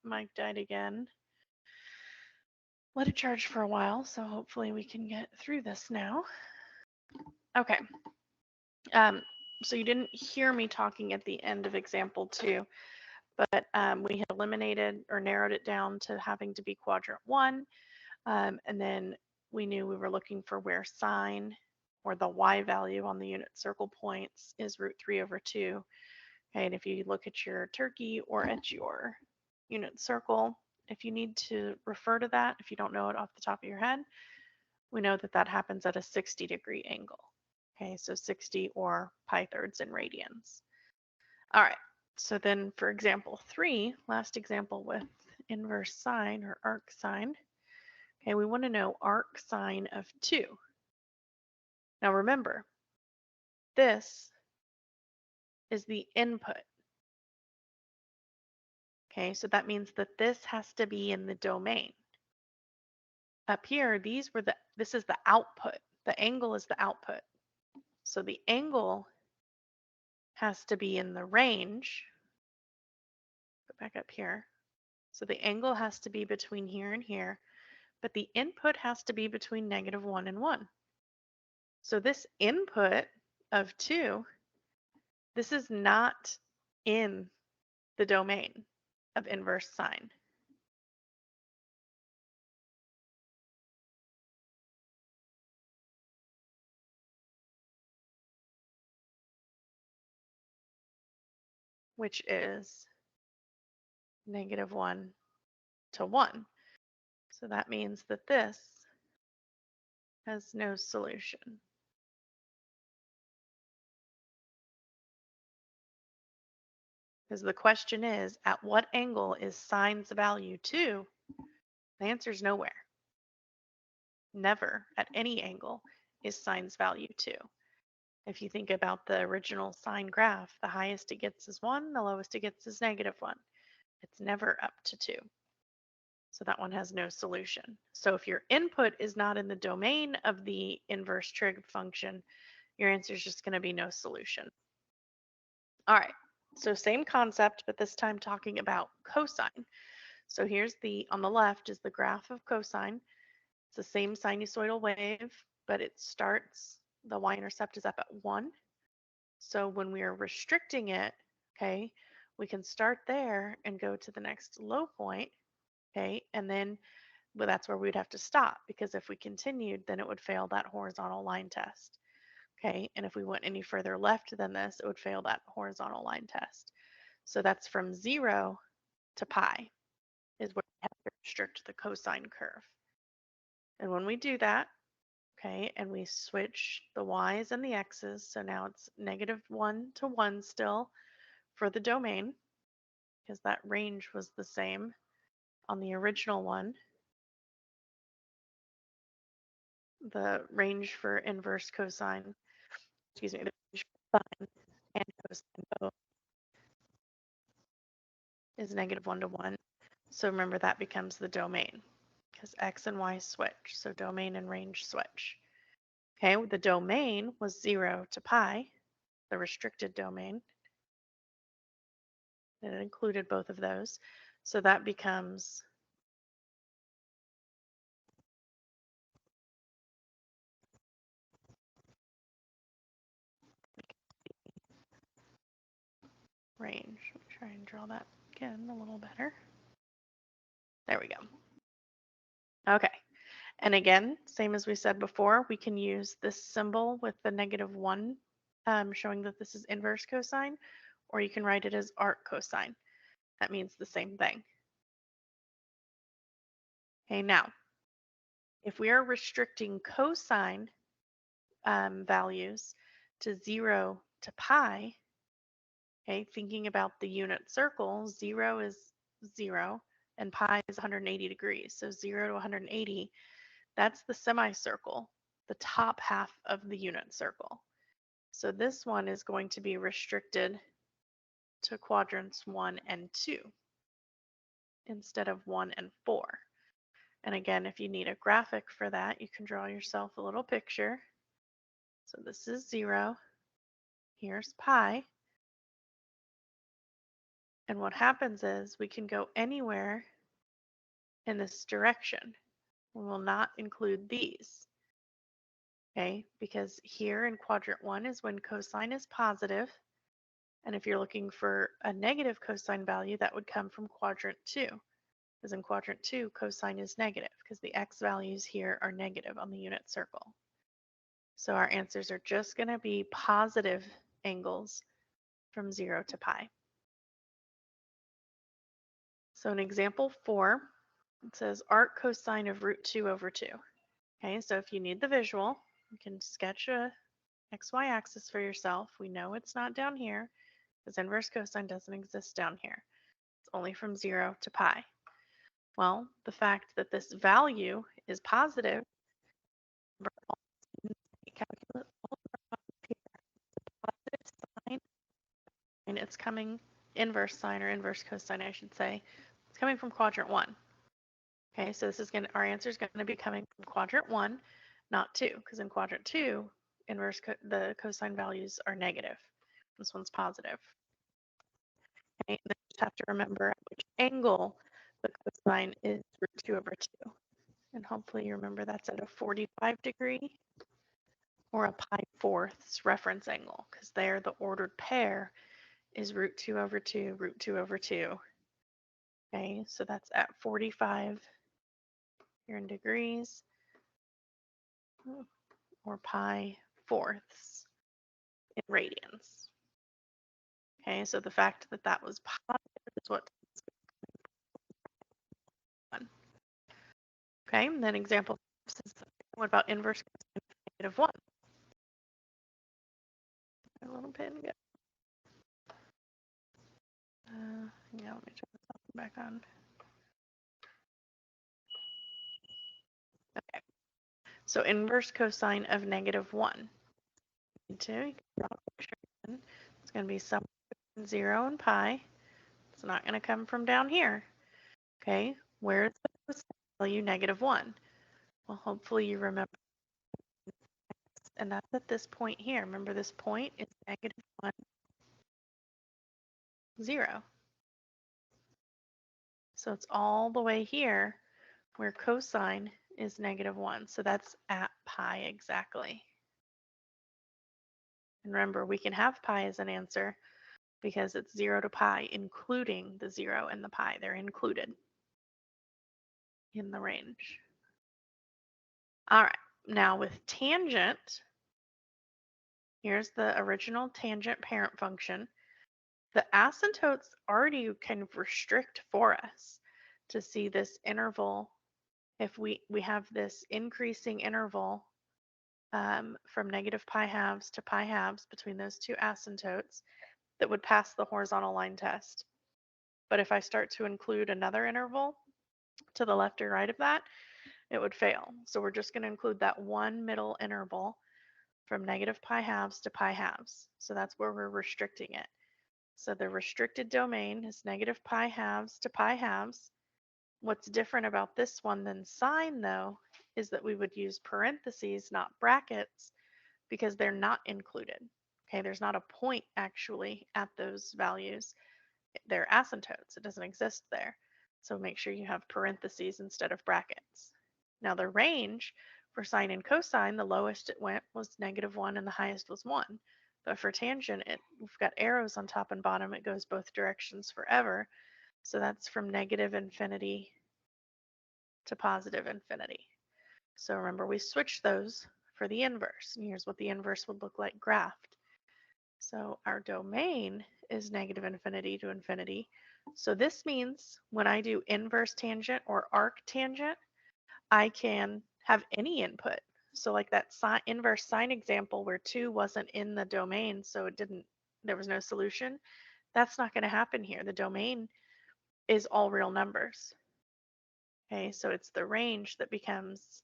Mike died again. Let it charge for a while, so hopefully we can get through this now. Okay. So you didn't hear me talking at the end of example 2, but we had eliminated or narrowed it down to having to be quadrant 1. And then we knew we were looking for where sine, or the y value on the unit circle points, is √3/2. Okay, and if you look at your turkey or at your unit circle, if you need to refer to that, if you don't know it off the top of your head, we know that that happens at a 60-degree angle. Okay, so 60 or pi thirds in radians. All right, so then for example 3, last example with inverse sine or arc sine, okay, we want to know arc sine of 2. Now remember, this is the input. Okay, so that means that this has to be in the domain. Up here, this is the output. The angle is the output. So the angle has to be in the range. Go back up here. So the angle has to be between here and here, but the input has to be between -1 and 1. So this input of 2, this is not in the domain of inverse sine. Which is -1 to 1. So that means that this has no solution. Because the question is, at what angle is sine's value 2? The answer is nowhere. Never at any angle is sine's value 2. If you think about the original sine graph, the highest it gets is 1, the lowest it gets is -1. It's never up to 2. So that one has no solution. So if your input is not in the domain of the inverse trig function, your answer is just going to be no solution. All right, so same concept, but this time talking about cosine. So here's on the left is the graph of cosine. It's the same sinusoidal wave, but it starts, the y-intercept is up at 1. So when we are restricting it, okay, we can start there and go to the next low point, okay, and then that's where we'd have to stop, because if we continued, then it would fail that horizontal line test. Okay, and if we went any further left than this, it would fail that horizontal line test. So that's from 0 to pi is where we have to restrict the cosine curve. And when we do that, okay, and we switch the y's and the x's, so now it's -1 to 1 still for the domain, because that range was the same on the original one. The range for inverse cosine, excuse me, the range for sine and cosine both is -1 to 1. So remember, that becomes the domain because x and y switch. So domain and range switch. Okay, the domain was 0 to pi, the restricted domain. And it included both of those. So that becomes range. Let me try and draw that again a little better. There we go. Okay. And again, same as we said before, we can use this symbol with the -1 showing that this is inverse cosine, or you can write it as arc cosine. That means the same thing. Okay, now, if we are restricting cosine values to 0 to pi, okay, thinking about the unit circle, 0 is 0 and pi is 180 degrees. So 0 to 180, that's the semicircle, the top half of the unit circle. So this one is going to be restricted to quadrants 1 and 2 instead of 1 and 4. And again, if you need a graphic for that, you can draw yourself a little picture. So this is 0. Here's pi. And what happens is we can go anywhere in this direction. We will not include these, okay? Because here in quadrant 1 is when cosine is positive, and if you're looking for a negative cosine value, that would come from quadrant 2, because in quadrant 2, cosine is negative, because the x values here are negative on the unit circle. So our answers are just going to be positive angles from 0 to pi. So in example 4, it says arc cosine of root 2 over 2. Okay, so if you need the visual, you can sketch a xy axis for yourself. We know it's not down here because inverse cosine doesn't exist down here. It's only from 0 to pi. Well, the fact that this value is positive, calculate positive sine, and it's coming inverse sine or inverse cosine, I should say. It's coming from quadrant 1. Okay, so this is going to, our answer is going to be coming from quadrant 1, not 2, because in quadrant 2, the cosine values are negative. This one's positive. Okay, and then you just have to remember at which angle the cosine is root 2 over 2. And hopefully you remember that's at a 45-degree or a pi fourths reference angle, because there the ordered pair is root 2 over 2, root 2 over 2. Okay, so that's at 45 here in degrees, or pi fourths in radians. Okay, so the fact that that was positive is what. Okay, and then example says, what about inverse cosine of -1? A little bit. Yeah, let me turn this back on. Okay, so inverse cosine of -1. It's going to be somewhere between 0 and pi. It's not going to come from down here. Okay, where's the cosine value -1? Well, hopefully you remember, and that's at this point here. Remember, this point is -1, 0. So it's all the way here where cosine is -1. So that's at pi exactly. And remember, we can have pi as an answer because it's 0 to pi, including the 0 and the pi. They're included in the range. All right, now with tangent, here's the original tangent parent function. The asymptotes already kind of restrict for us to see this interval. If we have this increasing interval from -pi halves to pi halves between those two asymptotes that would pass the horizontal line test. But if I start to include another interval to the left or right of that, it would fail. So we're just going to include that one middle interval from -pi halves to pi halves. So that's where we're restricting it. So the restricted domain is -pi halves to pi halves. What's different about this one than sine, though, is that we would use parentheses, not brackets, because they're not included. Okay, there's not a point actually at those values. They're asymptotes. It doesn't exist there. So make sure you have parentheses instead of brackets. Now the range for sine and cosine, the lowest it went was -1 and the highest was 1. But for tangent, we've got arrows on top and bottom. It goes both directions forever. So that's from -infinity to +infinity. So remember, we switched those for the inverse. And here's what the inverse would look like graphed. So our domain is -infinity to infinity. So this means when I do inverse tangent or arc tangent, I can have any input. So like that inverse sine example where 2 wasn't in the domain, so there was no solution. That's not going to happen here. The domain is all real numbers. Okay, so it's the range that becomes